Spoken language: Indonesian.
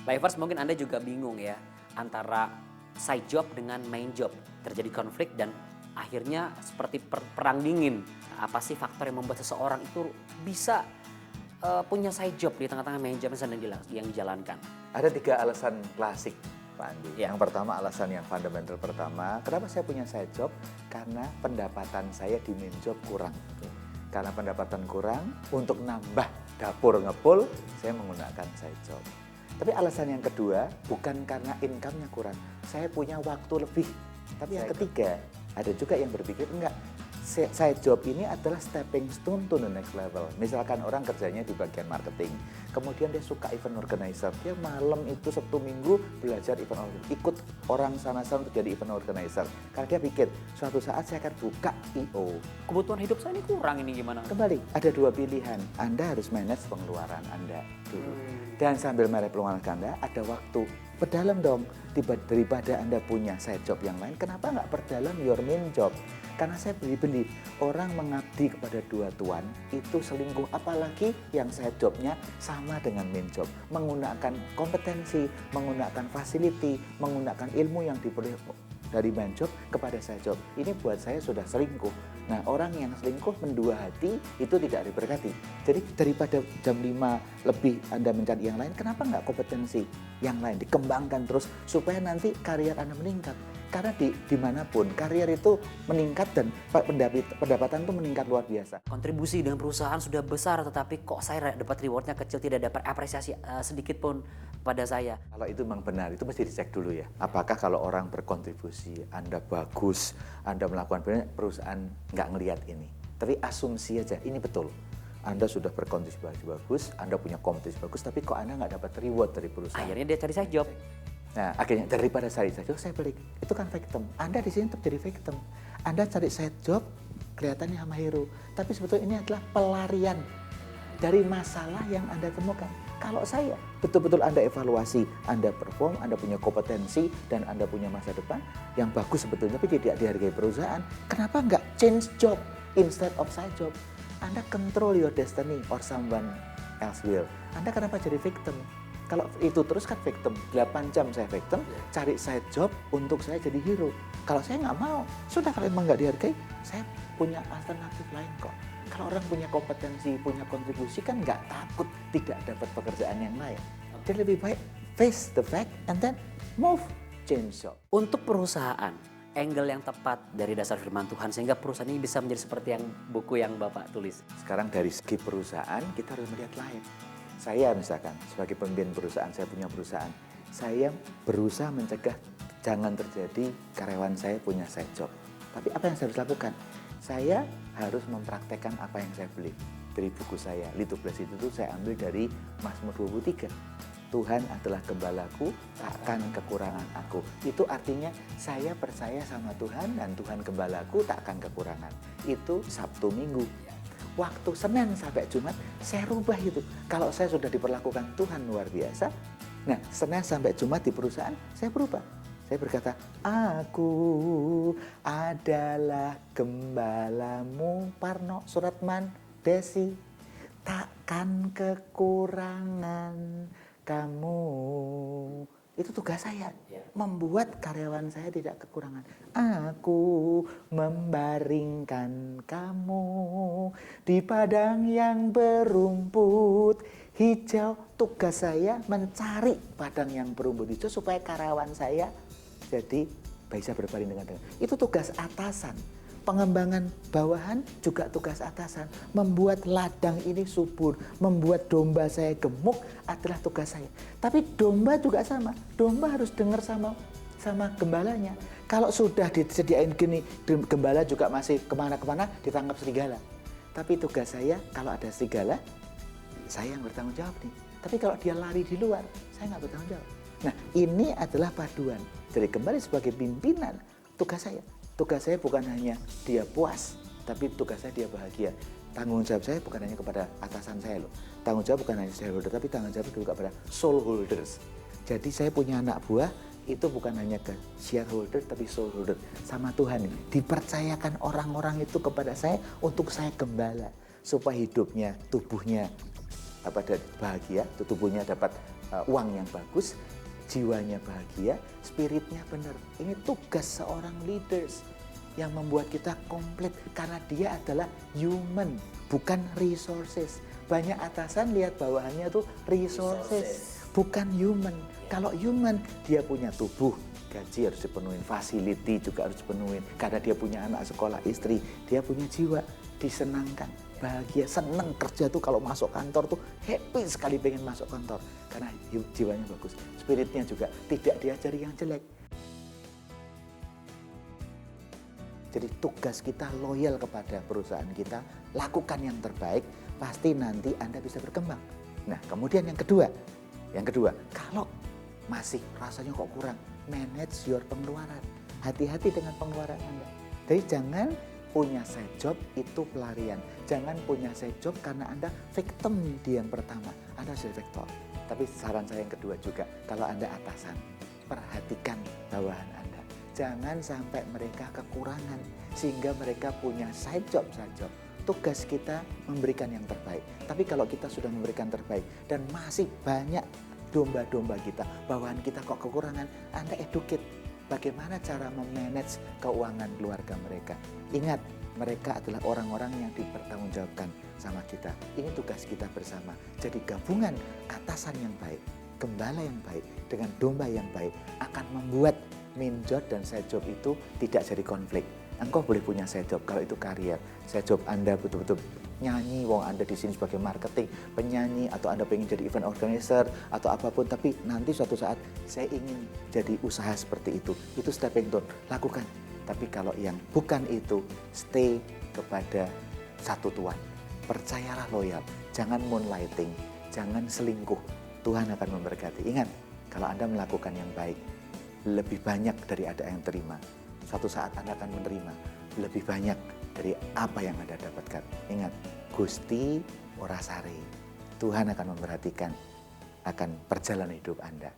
Lifers mungkin Anda juga bingung ya antara side job dengan main job. Terjadi konflik dan akhirnya seperti perang dingin. Apa sih faktor yang membuat seseorang itu bisa punya side job di tengah-tengah main job yang dijalankan? Ada 3 alasan klasik, Pak Andi. Ya. Yang pertama, alasan yang fundamental pertama, kenapa saya punya side job? Karena pendapatan saya di main job kurang. Karena pendapatan kurang, untuk nambah dapur ngepul, saya menggunakan side job. Tapi alasan yang kedua, bukan karena income-nya kurang. Saya punya waktu lebih. Tapi yang ketiga, ada juga yang berpikir, enggak, side job ini adalah stepping stone to the next level. Misalkan orang kerjanya di bagian marketing, kemudian dia suka event organizer, dia malam itu Sabtu Minggu belajar event organizer, ikut orang sana-sana untuk jadi event organizer. Karena dia pikir, suatu saat saya akan buka I.O. Kebutuhan hidup saya ini kurang, ini gimana? Kembali, ada 2 pilihan. Anda harus manage pengeluaran Anda dulu. Dan sambil manage pengeluaran Anda, ada waktu. Perdalam dong, daripada Anda punya side job yang lain, kenapa nggak perdalam your main job? Karena saya beli orang mengabdi kepada 2 tuan, itu selingkuh. Apalagi yang side jobnya sama dengan main job. Menggunakan kompetensi, menggunakan facility, menggunakan ilmu yang diberi dari main job kepada side job. Ini buat saya sudah selingkuh. Nah, orang yang selingkuh mendua hati itu tidak diberkati. Jadi daripada jam 5 lebih Anda mencari yang lain, kenapa nggak kompetensi yang lain dikembangkan terus supaya nanti karier Anda meningkat. Karena dimanapun karier itu meningkat dan pendapatan itu meningkat luar biasa. Kontribusi dengan perusahaan sudah besar, tetapi kok saya dapat rewardnya kecil, tidak dapat apresiasi sedikit pun pada saya. Kalau itu memang benar, itu mesti dicek dulu ya. Apakah kalau orang berkontribusi, Anda bagus, Anda melakukan perusahaan nggak ngelihat ini. Tapi asumsi aja, ini betul. Anda sudah berkontribusi bagus, Anda punya kompetisi bagus, tapi kok Anda nggak dapat reward dari perusahaan. Akhirnya dia cari side job. Nah, akhirnya daripada cari side job, saya balik. Itu kan victim. Anda di sini tetap jadi victim. Anda cari side job, kelihatannya sama hero. Tapi sebetulnya ini adalah pelarian dari masalah yang Anda temukan. Kalau saya, betul-betul Anda evaluasi, Anda perform, Anda punya kompetensi, dan Anda punya masa depan yang bagus sebetulnya, tapi tidak dihargai perusahaan. Kenapa nggak change job instead of side job? Anda control your destiny or someone else will. Anda kenapa jadi victim? Kalau itu terus kan victim, 8 jam saya victim, cari side job untuk saya jadi hero. Kalau saya nggak mau, sudah kalau emang nggak dihargai, saya punya alternatif lain kok. Kalau orang punya kompetensi, punya kontribusi kan nggak takut tidak dapat pekerjaan yang lain. Jadi lebih baik face the fact and then move, change job. Untuk perusahaan, angle yang tepat dari dasar firman Tuhan sehingga perusahaan ini bisa menjadi seperti yang buku yang Bapak tulis. Sekarang dari segi perusahaan kita harus melihat lain. Saya misalkan sebagai pemimpin perusahaan, saya punya perusahaan, saya berusaha mencegah jangan terjadi karyawan saya punya side job. Tapi apa yang saya harus lakukan? Saya harus mempraktekkan apa yang saya beli. Dari buku saya, Little Blessed itu saya ambil dari Mazmur 23. Tuhan adalah gembalaku, takkan kekurangan aku. Itu artinya saya percaya sama Tuhan dan Tuhan gembalaku, takkan kekurangan. Itu Sabtu Minggu. Waktu Senin sampai Jumat saya rubah itu. Kalau saya sudah diperlakukan Tuhan luar biasa, nah Senin sampai Jumat di perusahaan saya berubah. Saya berkata, aku adalah gembalamu, Parno, Suratman, Desi, takkan kekurangan kamu. Itu tugas saya, membuat karyawan saya tidak kekurangan. Aku membaringkan kamu di padang yang berumput hijau. Tugas saya mencari padang yang berumput hijau supaya karyawan saya jadi bisa berbaring dengan tenang. Itu tugas atasan. Pengembangan bawahan juga tugas atasan. Membuat ladang ini subur, membuat domba saya gemuk adalah tugas saya. Tapi domba juga sama. Domba harus dengar sama gembalanya. Kalau sudah disediain gini, gembala juga masih kemana-kemana ditangkap serigala. Tapi tugas saya, kalau ada serigala, saya yang bertanggung jawab nih. Tapi kalau dia lari di luar, saya nggak bertanggung jawab. Nah, ini adalah paduan. Jadi kembali sebagai pimpinan, tugas saya. Tugas saya bukan hanya dia puas, tapi tugas saya dia bahagia. Tanggung jawab saya bukan hanya kepada atasan saya loh. Tanggung jawab bukan hanya shareholder, tapi tanggung jawab juga kepada soul holders. Jadi saya punya anak buah, itu bukan hanya ke shareholder, tapi soul holder. Sama Tuhan ini. Dipercayakan orang-orang itu kepada saya untuk saya gembala. Supaya hidupnya, tubuhnya bahagia, tubuhnya dapat uang yang bagus, jiwanya bahagia, spiritnya benar. Ini tugas seorang leaders yang membuat kita komplit karena dia adalah human, bukan resources. Banyak atasan lihat bawahannya tuh resources, bukan human. Kalau human, dia punya tubuh, gaji harus dipenuhin, facility juga harus dipenuhin. Karena dia punya anak sekolah, istri, dia punya jiwa, disenangkan, bahagia, senang kerja tuh kalau masuk kantor tuh happy sekali pengen masuk kantor. Karena jiwanya bagus, spiritnya juga tidak diajari yang jelek. Jadi tugas kita loyal kepada perusahaan kita, lakukan yang terbaik, pasti nanti Anda bisa berkembang. Nah kemudian yang kedua, kalau masih rasanya kok kurang, manage your pengeluaran. Hati-hati dengan pengeluaran Anda. Jadi jangan punya side job itu pelarian. Jangan punya side job karena Anda victim di yang pertama. Anda harus jadi vektor. Tapi saran saya yang kedua juga, kalau Anda atasan, perhatikan bawahan Anda. Jangan sampai mereka kekurangan sehingga mereka punya side job. Tugas kita memberikan yang terbaik. Tapi kalau kita sudah memberikan terbaik dan masih banyak domba-domba kita, bawahan kita kok kekurangan, Anda educate bagaimana cara memanage keuangan keluarga mereka. Ingat, mereka adalah orang-orang yang dipertanggungjawabkan sama kita. Ini tugas kita bersama. Jadi gabungan atasan yang baik, gembala yang baik, dengan domba yang baik akan membuat main job dan side job itu tidak jadi konflik. Engkau boleh punya side job kalau itu karier. Side job Anda betul-betul nyanyi, wong Anda di sini sebagai marketing, penyanyi, atau Anda pengen jadi event organizer atau apapun, tapi nanti suatu saat saya ingin jadi usaha seperti itu stepping stone, lakukan. Tapi kalau yang bukan itu, stay kepada satu Tuhan. Percayalah loyal, jangan moonlighting, jangan selingkuh. Tuhan akan memberkati. Ingat, kalau Anda melakukan yang baik, lebih banyak dari ada yang terima. Suatu saat Anda akan menerima lebih banyak dari apa yang Anda dapatkan. Ingat, Gusti ora sare. Tuhan akan memperhatikan akan perjalanan hidup Anda.